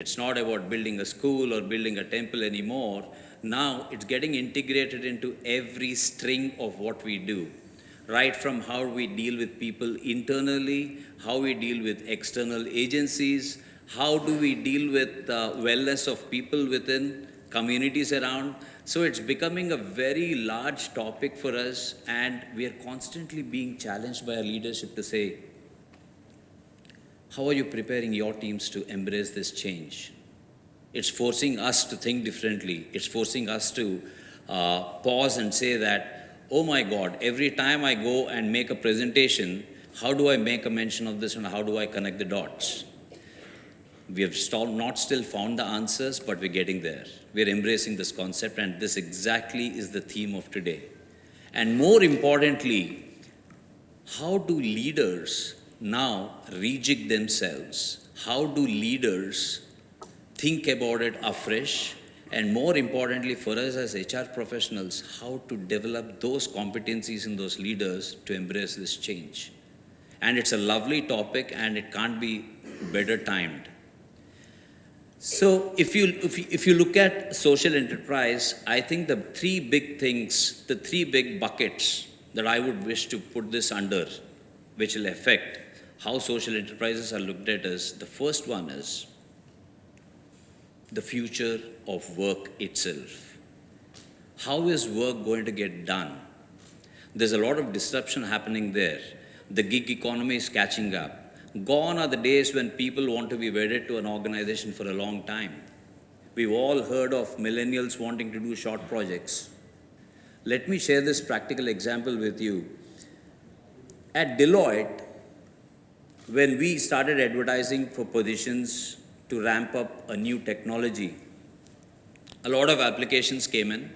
It's not about building a school or building a temple anymore. Now it's getting integrated into every string of what we do, right from how we deal with people internally, how we deal with external agencies, how do we deal with the wellness of people within communities around. So it's becoming a very large topic for us, and we are constantly being challenged by our leadership to say, how are you preparing your teams to embrace this change? It's forcing us to think differently. It's forcing us to pause and say that, oh my God, every time I go and make a presentation, how do I make a mention of this and how do I connect the dots? We have not still found the answers, but we're getting there. We're embracing this concept, and this exactly is the theme of today. And more importantly, how do leaders now rejig themselves? How do leaders think about it afresh? And more importantly, for us as HR professionals, how to develop those competencies in those leaders to embrace this change. And it's a lovely topic, and it can't be better timed. So if you look at social enterprise, I think the three big things, the three big buckets that I would wish to put this under, which will affect how social enterprises are looked at, is the first one is the future of work itself. How is work going to get done? There's a lot of disruption happening there. The gig economy is catching up. Gone are the days when people want to be wedded to an organization for a long time. We've all heard of millennials wanting to do short projects. Let me share this practical example with you. At Deloitte, when we started advertising for positions to ramp up a new technology, a lot of applications came in,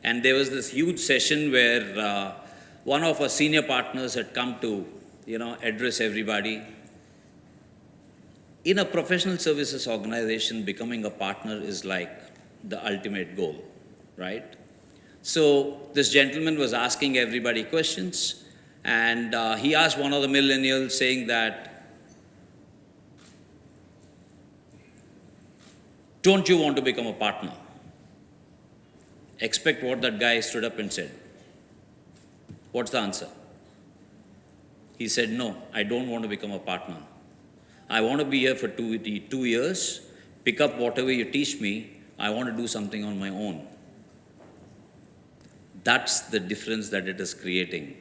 and there was this huge session where one of our senior partners had come to, address everybody. In a professional services organization, becoming a partner is like the ultimate goal, right? So this gentleman was asking everybody questions, and he asked one of the millennials saying that, don't you want to become a partner? Expect what that guy stood up and said. What's the answer? He said, no, I don't want to become a partner. I want to be here for 2 years, pick up whatever you teach me. I want to do something on my own. That's the difference that it is creating.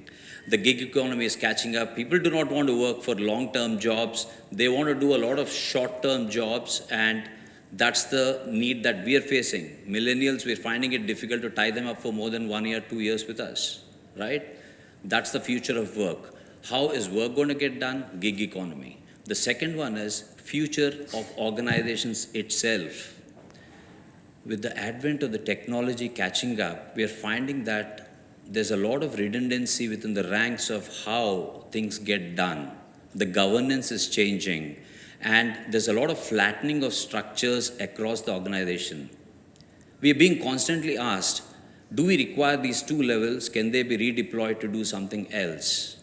The gig economy is catching up. People do not want to work for long-term jobs. They want to do a lot of short-term jobs, and that's the need that we are facing. Millennials, we're finding it difficult to tie them up for more than 1 year, 2 years with us, right? That's the future of work. How is work going to get done? Gig economy. The second one is future of organizations itself. With the advent of the technology catching up, we are finding that there's a lot of redundancy within the ranks of how things get done. The governance is changing, and there's a lot of flattening of structures across the organization. We are being constantly asked, do we require these two levels? Can they be redeployed to do something else?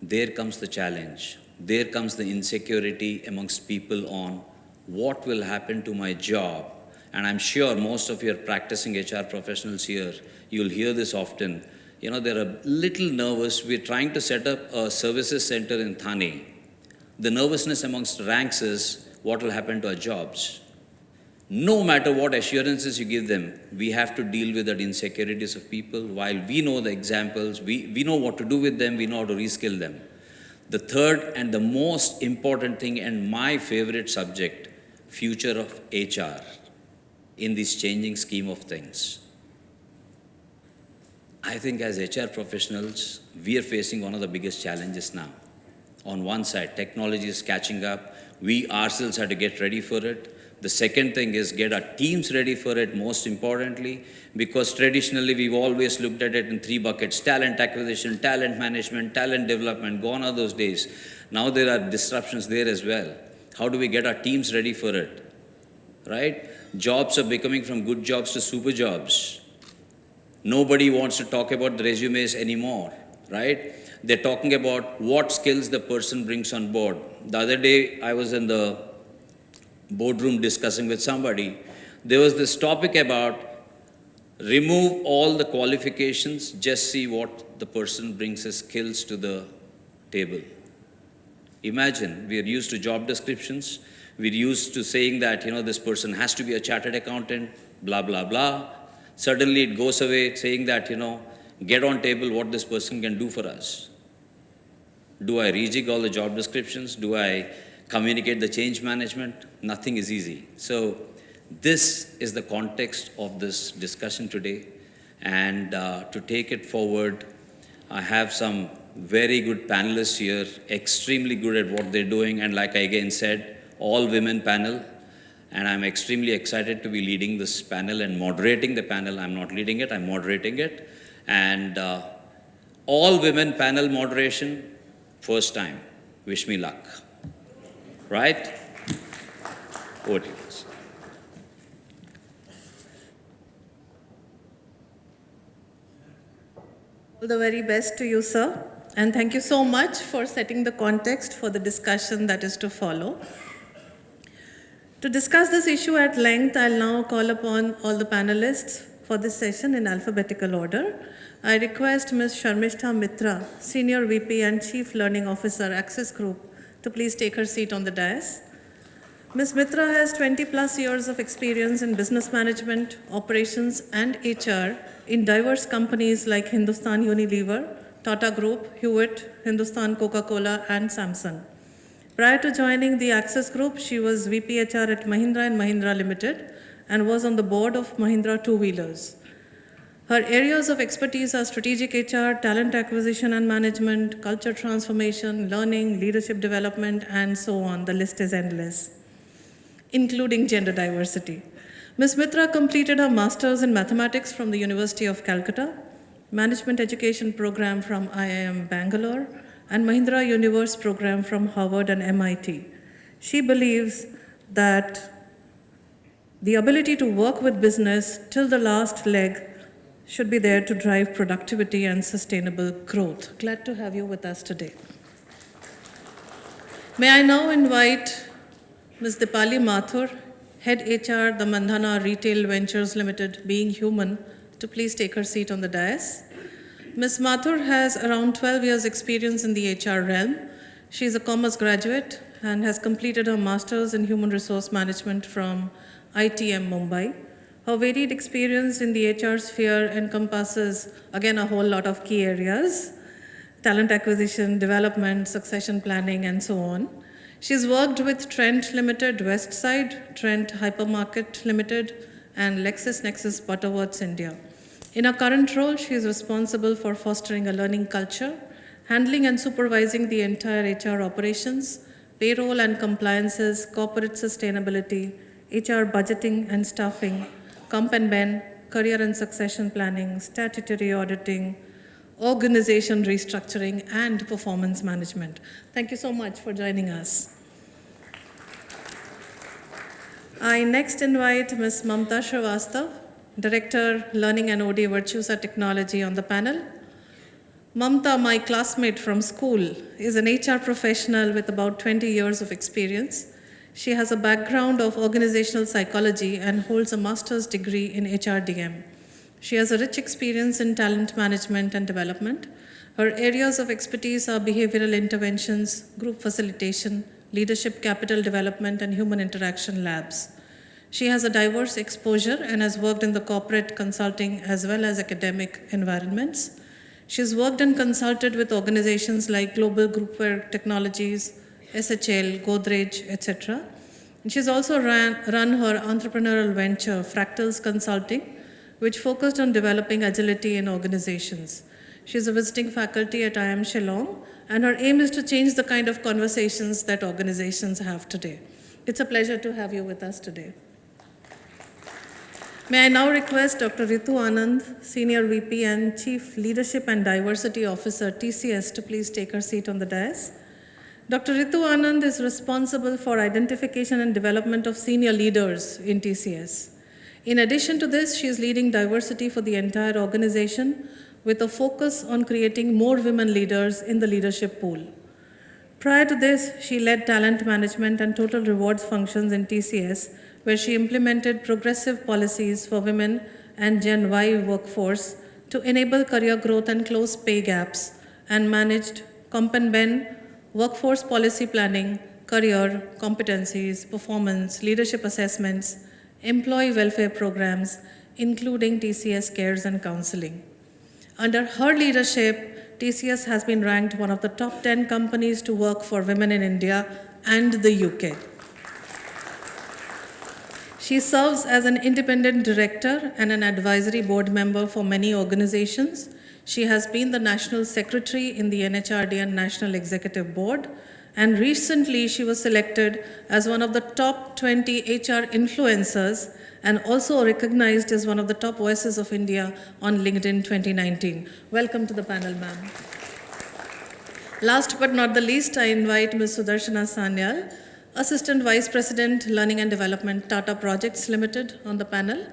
There comes the challenge. There comes the insecurity amongst people on what will happen to my job. And I'm sure most of you are practicing HR professionals here. You'll hear this often. They're a little nervous. We're trying to set up a services center in Thane. The nervousness amongst ranks is what will happen to our jobs. No matter what assurances you give them, we have to deal with the insecurities of people. While we know the examples, we know what to do with them, we know how to reskill them. The third and the most important thing, and my favorite subject, future of HR in this changing scheme of things. I think as HR professionals, we are facing one of the biggest challenges now. On one side, technology is catching up. We ourselves have to get ready for it. The second thing is get our teams ready for it, most importantly, because traditionally we've always looked at it in three buckets: talent acquisition, talent management, talent development. Gone are those days. Now there are disruptions there as well. How do we get our teams ready for it, right? Jobs are becoming from good jobs to super jobs. Nobody wants to talk about the resumes anymore, right? They're talking about what skills the person brings on board. The other day, I was in the boardroom discussing with somebody, there was this topic about remove all the qualifications, just see what the person brings as skills to the table. Imagine, we are used to job descriptions, we're used to saying that, this person has to be a chartered accountant, blah, blah, blah. Suddenly it goes away saying that, get on table what this person can do for us. Do I rejig all the job descriptions? Do I communicate the change management? Nothing is easy. So this is the context of this discussion today. And to take it forward, I have some very good panelists here, extremely good at what they're doing. And like I again said, all women panel. And I'm extremely excited to be leading this panel and moderating the panel. I'm not leading it, I'm moderating it. And all women panel moderation, first time. Wish me luck. Right? Over to you. All the very best to you, sir. And thank you so much for setting the context for the discussion that is to follow. To discuss this issue at length, I'll now call upon all the panelists for this session in alphabetical order. I request Ms. Sharmishta Mitra, Senior VP and Chief Learning Officer, Access Group, to please take her seat on the dais. Ms. Mitra has 20 plus years of experience in business management, operations, and HR in diverse companies like Hindustan Unilever, Tata Group, Hewitt, Hindustan Coca-Cola, and Samsung. Prior to joining the Access Group, she was VP HR at Mahindra & Mahindra Limited and was on the board of Mahindra Two-Wheelers. Her areas of expertise are strategic HR, talent acquisition and management, culture transformation, learning, leadership development, and so on. The list is endless, including gender diversity. Ms. Mitra completed her master's in mathematics from the University of Calcutta, management education program from IIM Bangalore, and Mahindra Universe program from Harvard and MIT. She believes that the ability to work with business till the last leg should be there to drive productivity and sustainable growth. Glad to have you with us today. May I now invite Ms. Dipali Mathur, Head HR, the Mandhana Retail Ventures Limited, Being Human, to please take her seat on the dais. Ms. Mathur has around 12 years experience in the HR realm. She is a commerce graduate and has completed her master's in human resource management from ITM Mumbai. Her varied experience in the HR sphere encompasses, again, a whole lot of key areas: talent acquisition, development, succession planning, and so on. She's worked with Trent Limited, Westside, Trent Hypermarket Limited, and LexisNexis Butterworths India. In her current role, she is responsible for fostering a learning culture, handling and supervising the entire HR operations, payroll and compliances, corporate sustainability, HR budgeting and staffing, Comp and Ben, career and succession planning, statutory auditing, organization restructuring, and performance management. Thank you so much for joining us. I next invite Ms. Mamta Srivastav, Director, Learning and OD Virtusa Technology, on the panel. Mamta, my classmate from school, is an HR professional with about 20 years of experience. She has a background of organizational psychology and holds a master's degree in HRDM. She has a rich experience in talent management and development. Her areas of expertise are behavioral interventions, group facilitation, leadership capital development, and human interaction labs. She has a diverse exposure and has worked in the corporate, consulting, as well as academic environments. She's worked and consulted with organizations like Global Groupware Technologies, SHL, Godrej, etc. And she's also run her entrepreneurial venture, Fractals Consulting, which focused on developing agility in organizations. She's a visiting faculty at IIM Shillong, and her aim is to change the kind of conversations that organizations have today. It's a pleasure to have you with us today. May I now request Dr. Ritu Anand, Senior VP and Chief Leadership and Diversity Officer, TCS, to please take her seat on the dais. Dr. Ritu Anand is responsible for identification and development of senior leaders in TCS. In addition to this, she is leading diversity for the entire organization with a focus on creating more women leaders in the leadership pool. Prior to this, she led talent management and total rewards functions in TCS, where she implemented progressive policies for women and Gen Y workforce to enable career growth and close pay gaps, and managed Comp and Ben workforce policy planning, career, competencies, performance, leadership assessments, employee welfare programs, including TCS Cares and Counseling. Under her leadership, TCS has been ranked one of the top 10 companies to work for women in India and the UK. She serves as an independent director and an advisory board member for many organizations. She has been the national secretary in the NHRD and National Executive Board, and recently she was selected as one of the top 20 HR influencers and also recognized as one of the top voices of India on LinkedIn 2019. Welcome to the panel, ma'am. Last but not the least, I invite Ms. Sudarshana Sanyal, Assistant Vice President, Learning and Development, Tata Projects Limited, on the panel.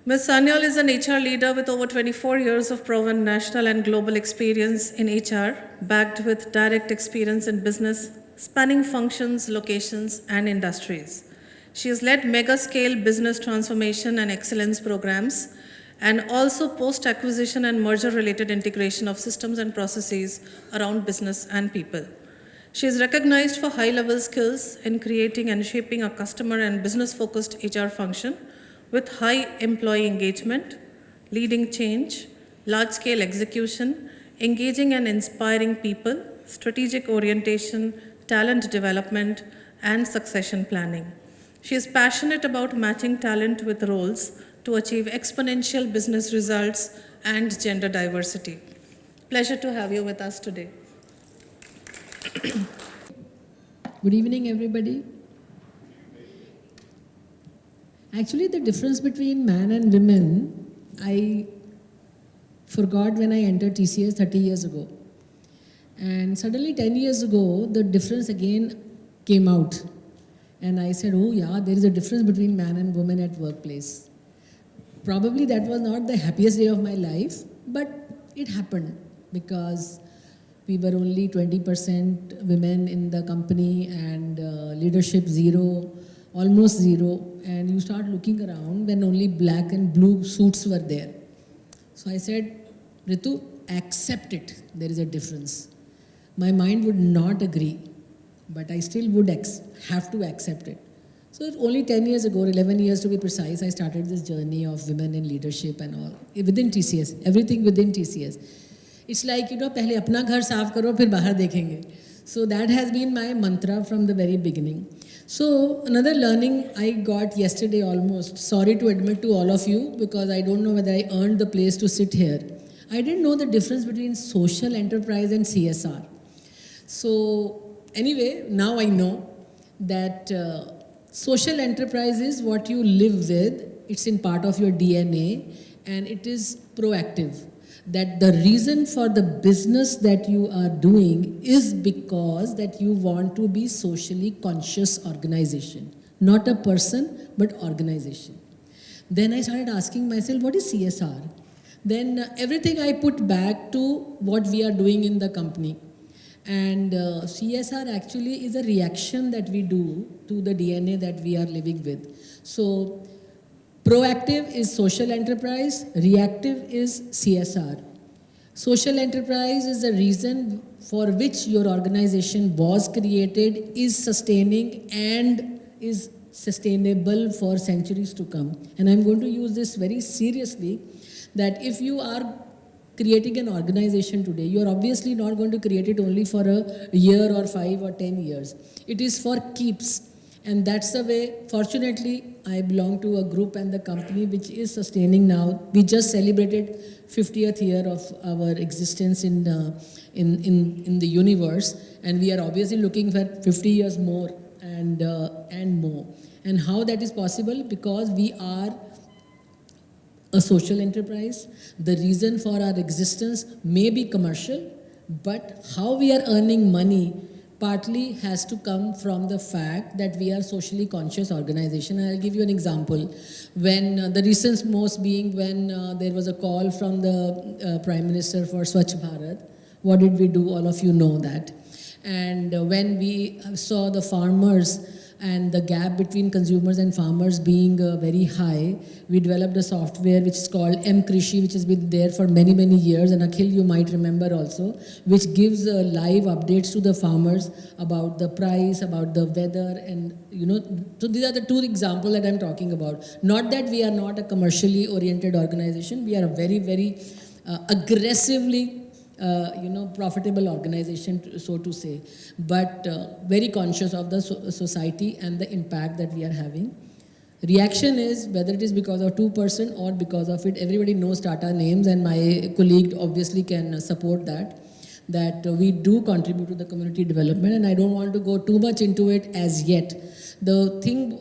Ms. Sanyal is an HR leader with over 24 years of proven national and global experience in HR, backed with direct experience in business, spanning functions, locations, and industries. She has led mega-scale business transformation and excellence programs, and also post-acquisition and merger-related integration of systems and processes around business and people. She is recognized for high-level skills in creating and shaping a customer and business-focused HR function with high employee engagement, leading change, large-scale execution, engaging and inspiring people, strategic orientation, talent development, and succession planning. She is passionate about matching talent with roles to achieve exponential business results and gender diversity. Pleasure to have you with us today. Good evening, everybody. Actually, the difference between man and women, I forgot when I entered TCS 30 years ago. And suddenly 10 years ago, the difference again came out. And I said, oh yeah, there is a difference between man and woman at workplace. Probably that was not the happiest day of my life, but it happened because we were only 20% women in the company and leadership zero, almost zero. And you start looking around when only black and blue suits were there. So I said, Ritu, accept it. There is a difference. My mind would not agree, but I still would have to accept it. So only 10 years ago, 11 years to be precise, I started this journey of women in leadership and all, within TCS, everything within TCS. It's like, पहले अपना घर साफ करो, फिर बाहर देखेंगे. So that has been my mantra from the very beginning. So another learning I got yesterday almost, sorry to admit to all of you, because I don't know whether I earned the place to sit here. I didn't know the difference between social enterprise and CSR. So anyway, now I know that social enterprise is what you live with, it's in part of your DNA, and it is proactive. That the reason for the business that you are doing is because that you want to be socially conscious organization, not a person, but organization. Then I started asking myself, what is CSR? Then everything I put back to what we are doing in the company. And CSR actually is a reaction that we do to the DNA that we are living with. So proactive is social enterprise, reactive is CSR. Social enterprise is the reason for which your organization was created, is sustaining and is sustainable for centuries to come. And I'm going to use this very seriously, that if you are creating an organization today, you are obviously not going to create it only for a year or 5 or 10 years. It is for keeps. And that's the way, fortunately, I belong to a group and the company which is sustaining now. We just celebrated 50th year of our existence in the universe, and we are obviously looking for 50 years more and more. And how that is possible? Because we are a social enterprise. The reason for our existence may be commercial, but how we are earning money partly has to come from the fact that we are socially conscious organization. And I'll give you an example. When the recent most being when there was a call from the Prime Minister for Swachh Bharat, what did we do? All of you know that. And when we saw the farmers and the gap between consumers and farmers being very high, we developed a software which is called M-Krishi, which has been there for many, many years. And Akhil, you might remember also, which gives live updates to the farmers about the price, about the weather, and so these are the two examples that I'm talking about. Not that we are not a commercially oriented organization, we are a very, very aggressively profitable organization, so to say, but very conscious of the society and the impact that we are having. Reaction is, whether it is because of 2% or because of it, everybody knows Tata names, and my colleague obviously can support that we do contribute to the community development, and I don't want to go too much into it as yet. The thing,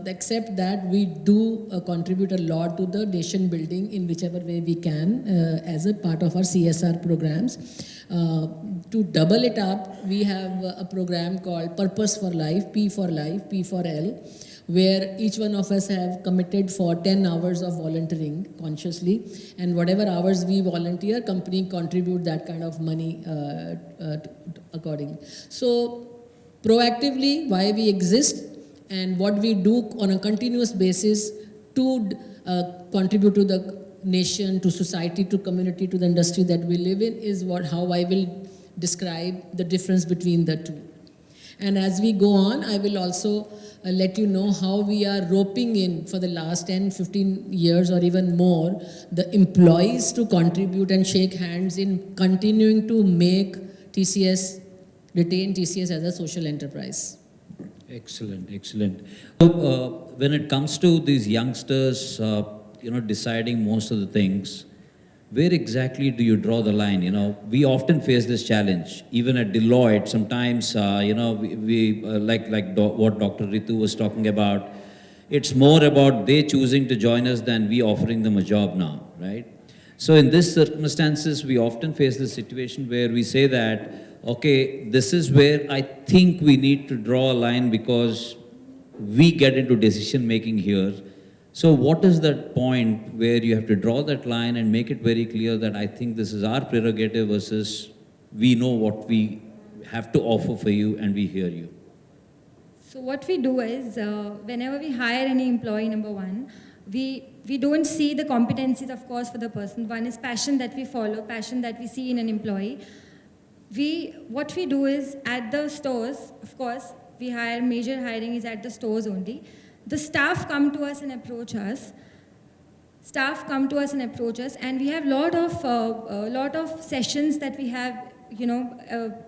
except that we do contribute a lot to the nation building in whichever way we can as a part of our CSR programs. To double it up, we have a program called Purpose for Life, P for Life, P for L, where each one of us have committed for 10 hours of volunteering consciously, and whatever hours we volunteer, company contribute that kind of money accordingly. So proactively, why we exist and what we do on a continuous basis to contribute to the nation, to society, to community, to the industry that we live in is how I will describe the difference between the two. And as we go on, I will also let you know how we are roping in for the last 10, 15 years or even more, the employees to contribute and shake hands in continuing to make TCS, retain TCS as a social enterprise. Excellent, excellent. So, when it comes to these youngsters, deciding most of the things, where exactly do you draw the line? We often face this challenge. Even at Deloitte, sometimes, what Dr. Ritu was talking about, it's more about they choosing to join us than we offering them a job now, right? So in these circumstances, we often face this situation where we say that, okay, this is where I think we need to draw a line because we get into decision making here. So what is that point where you have to draw that line and make it very clear that I think this is our prerogative versus we know what we have to offer for you and we hear you? So what we do is, whenever we hire any employee, number one, we don't see the competencies, of course, for the person. One is passion that we follow, passion that we see in an employee. What we do is, at the stores, of course, major hiring is at the stores only. The staff come to us and approach us. And we have lot of sessions that we have,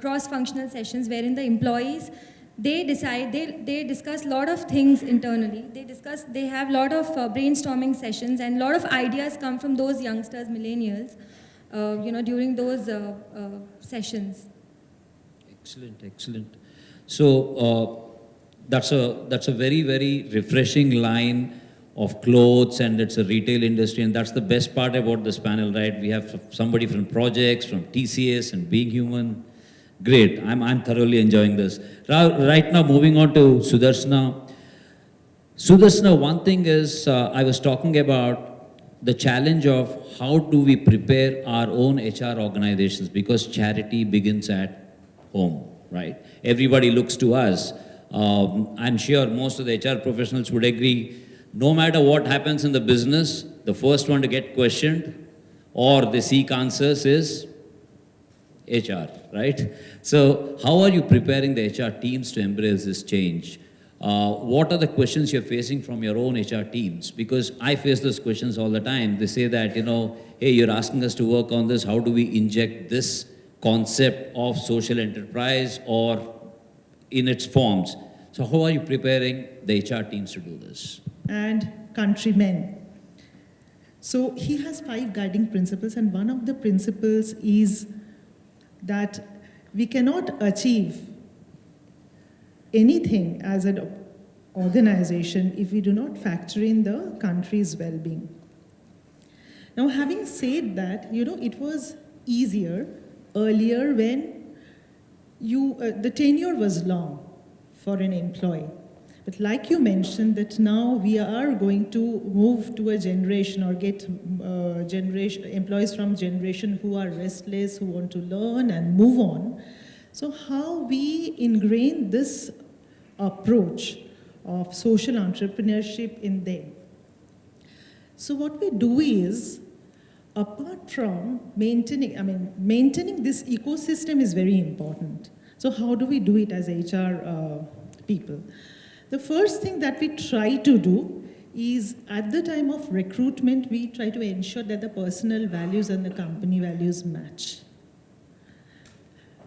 cross-functional sessions wherein the employees, they discuss a lot of things internally. They have a lot of brainstorming sessions, and a lot of ideas come from those youngsters, millennials, during those sessions. Excellent, excellent. So that's a very, very refreshing line of clothes, and it's a retail industry, and that's the best part about this panel, right? We have somebody from projects, from TCS, and Being Human. Great, I'm thoroughly enjoying this. Right now, moving on to Sudarshana. Sudarshana, one thing is, I was talking about the challenge of how do we prepare our own HR organizations, because charity begins at home, right? Everybody looks to us. I'm sure most of the HR professionals would agree, no matter what happens in the business, the first one to get questioned or they seek answers is HR, right? So how are you preparing the HR teams to embrace this change? What are the questions you're facing from your own HR teams? Because I face those questions all the time. They say that, hey, you're asking us to work on this. How do we inject this concept of social enterprise or in its forms? So how are you preparing the HR teams to do this? And countrymen. So he has 5 guiding principles, and one of the principles is that we cannot achieve anything as an organization if we do not factor in the country's well-being. Now, having said that, it was easier earlier when the tenure was long for an employee. But like you mentioned, that now we are going to move to a generation or get employees from generation who are restless, who want to learn and move on. So how we ingrain this approach of social entrepreneurship in them? So what we do is, apart from maintaining this ecosystem is very important. So how do we do it as HR people? The first thing that we try to do is, at the time of recruitment, we try to ensure that the personal values and the company values match.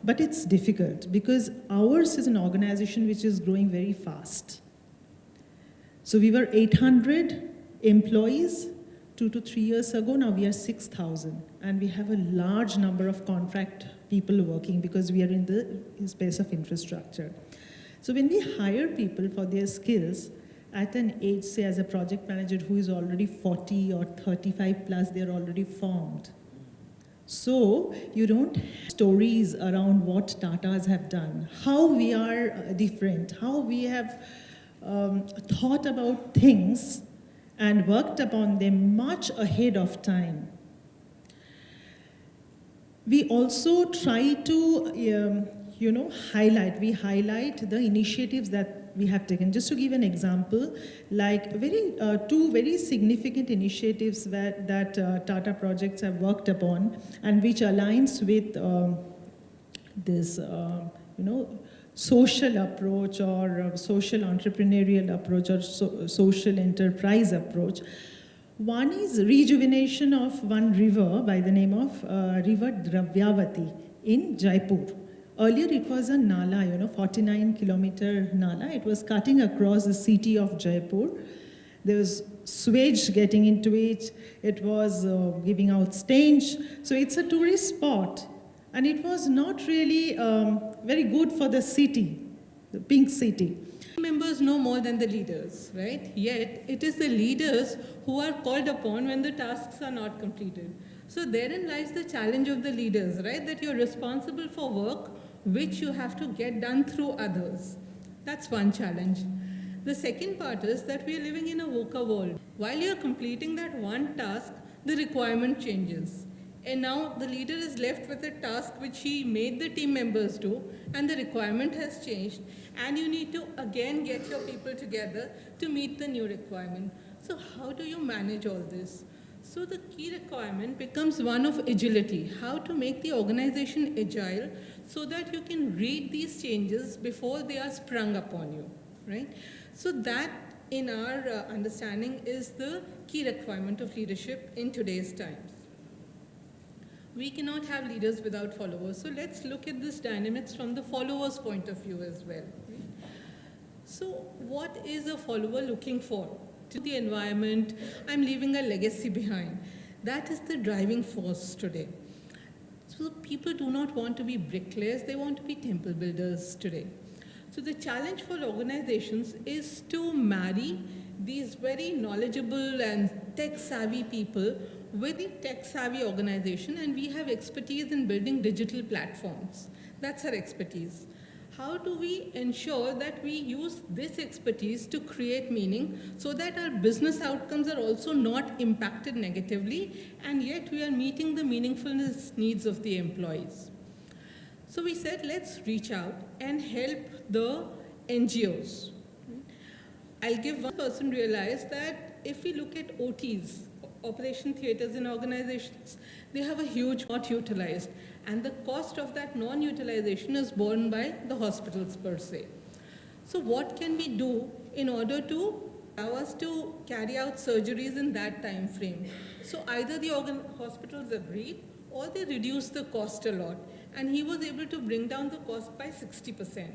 But it's difficult because ours is an organization which is growing very fast. So we were 800 employees 2 to 3 years ago. Now we are 6,000, and we have a large number of contract people working because we are in the space of infrastructure. So when we hire people for their skills at an age, say as a project manager who is already 40 or 35 plus, they're already formed. So you don't have stories around what Tatas have done, how we are different, how we have thought about things and worked upon them much ahead of time. We also try to, highlight the initiatives that we have taken. Just to give an example, like two very significant initiatives that Tata Projects have worked upon, and which aligns with this, social approach or social entrepreneurial approach or social enterprise approach. One is rejuvenation of one river by the name of River Dravyavati in Jaipur. Earlier it was a nala, 49-kilometer nala. It was cutting across the city of Jaipur. There was sewage getting into it. It was giving out stench. So it's a tourist spot. And it was not really very good for the city, the pink city. Members know more than the leaders, right? Yet, it is the leaders who are called upon when the tasks are not completed. So therein lies the challenge of the leaders, right? That you're responsible for work which you have to get done through others. That's one challenge. The second part is that we are living in a VUCA world. While you're completing that one task, the requirement changes. And now the leader is left with a task which he made the team members do, and the requirement has changed, and you need to again get your people together to meet the new requirement. So how do you manage all this? So the key requirement becomes one of agility, how to make the organization agile so that you can read these changes before they are sprung upon you, right? So that, in our understanding, is the key requirement of leadership in today's times. We cannot have leaders without followers. So let's look at this dynamics from the follower's point of view as well. So what is a follower looking for? To the environment, I'm leaving a legacy behind. That is the driving force today. So people do not want to be bricklayers, they want to be temple builders today. So the challenge for organizations is to marry these very knowledgeable and tech-savvy people with the tech-savvy organization, and we have expertise in building digital platforms. That's our expertise. How do we ensure that we use this expertise to create meaning so that our business outcomes are also not impacted negatively, and yet we are meeting the meaningfulness needs of the employees? So we said, let's reach out and help the NGOs. I'll give one person realize that if we look at OTs, operation theaters in organizations, they have a huge not utilized, and the cost of that non-utilization is borne by the hospitals per se. So what can we do in order to allow us to carry out surgeries in that time frame? So either the hospitals agreed or they reduced the cost a lot, and he was able to bring down the cost by 60%.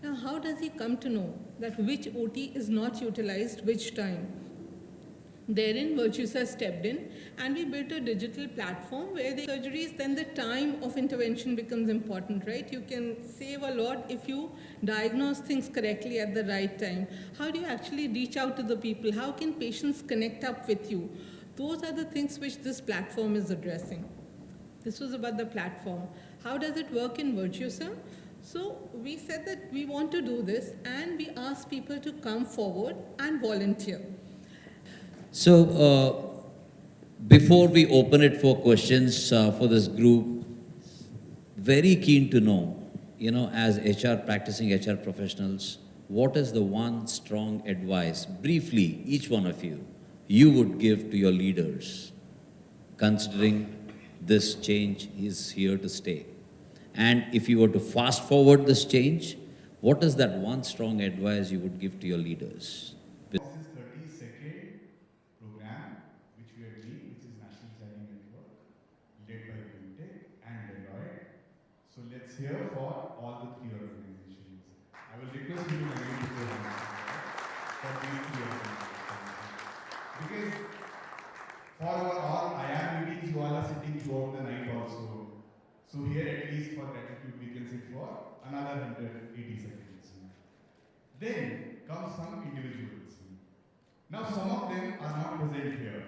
Now how does he come to know that which OT is not utilized which time? Therein, Virtusa stepped in, and we built a digital platform where the surgeries, then the time of intervention becomes important, right? You can save a lot if you diagnose things correctly at the right time. How do you actually reach out to the people? How can patients connect up with you? Those are the things which this platform is addressing. This was about the platform. How does it work in Virtusa? So we said that we want to do this, and we asked people to come forward and volunteer. So, before we open it for questions for this group, very keen to know, as practicing HR professionals, what is the one strong advice, briefly, each one of you would give to your leaders, considering this change is here to stay? And if you were to fast forward this change, what is that one strong advice you would give to your leaders? This is 32nd program which we are doing, which is National Shining Network, led by BIMTech and Deloitte. So let's hear for all the three organizations. I will request you to again put your hands for these three organizations. Because for our all IR meetings, you all are sitting throughout the night also. So here at least for gratitude we can sit for another 180 seconds. Then comes some individuals. Now some of them are not present here.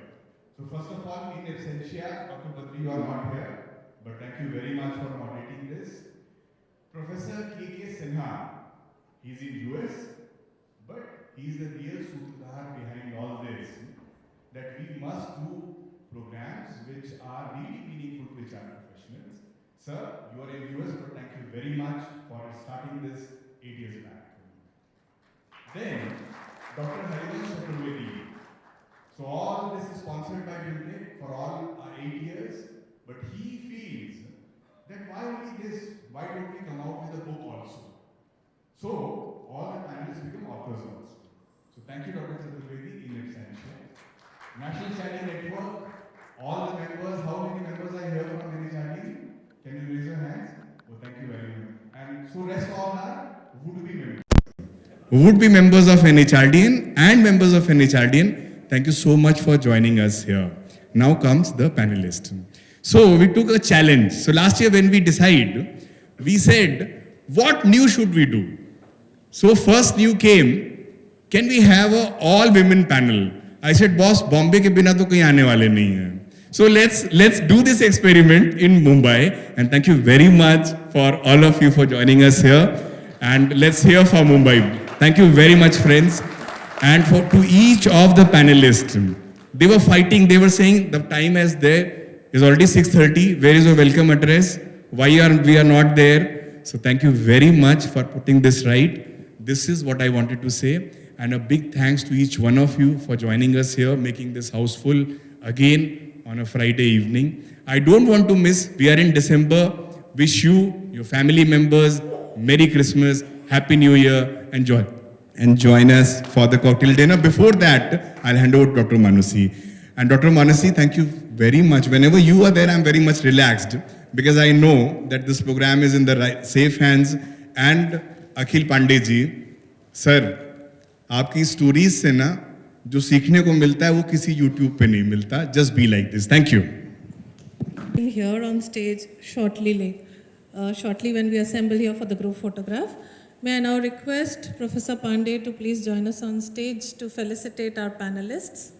So first of all, in absentia, Dr. Badri, you are not here, but thank you very much for moderating this. Professor K.K. Sinha, he's in US, but he's the real sutradhar behind all this, that we must do programs which are really meaningful to HR professionals. Sir, you are in US, but thank you very much for starting this 8 years back. Then, Dr. Harivansh Chaturvedi. So all this is sponsored by BIMTech for all 8 years, but he feels that why only this? Why don't we come out with a book also? So all the panelists become authors also. So thank you, Dr. Chaturvedi, in absentia. National Shining Network, all the members, how many members are here from NHRD? Can you raise your hands? Oh, thank you very much. And so rest all are would-be members. Would-be members of NHRDN and members of NHRDN, thank you so much for joining us here. Now comes the panelist. So we took a challenge. So last year when we decided, we said, what new should we do? So first new came, can we have a all women panel? I said, boss, Bombay ke bina to kahin aane wale nahi hai. So let's do this experiment in Mumbai, and thank you very much for all of you for joining us here. And let's hear from Mumbai. Thank you very much, friends. And to each of the panelists, they were fighting. They were saying the time is there is already 6:30. Where is your welcome address? Why we are not there? So thank you very much for putting this right. This is what I wanted to say. And a big thanks to each one of you for joining us here, making this house full again on a Friday evening. I don't want to miss, we are in December. Wish you, your family members, Merry Christmas, Happy New Year, and join us for the cocktail dinner. Before that, I'll hand over to Dr. Manusi. And Dr. Manusi, thank you very much. Whenever you are there, I'm very much relaxed because I know that this program is in the safe hands. And Akhil Pandey ji, sir, आपकी stories से ना जो सीखने को मिलता है वो किसी YouTube पे नहीं मिलता. Just be like this. Thank you. Here on stage shortly when we assemble here for the group photograph. May I now request Professor Pandey to please join us on stage to felicitate our panelists.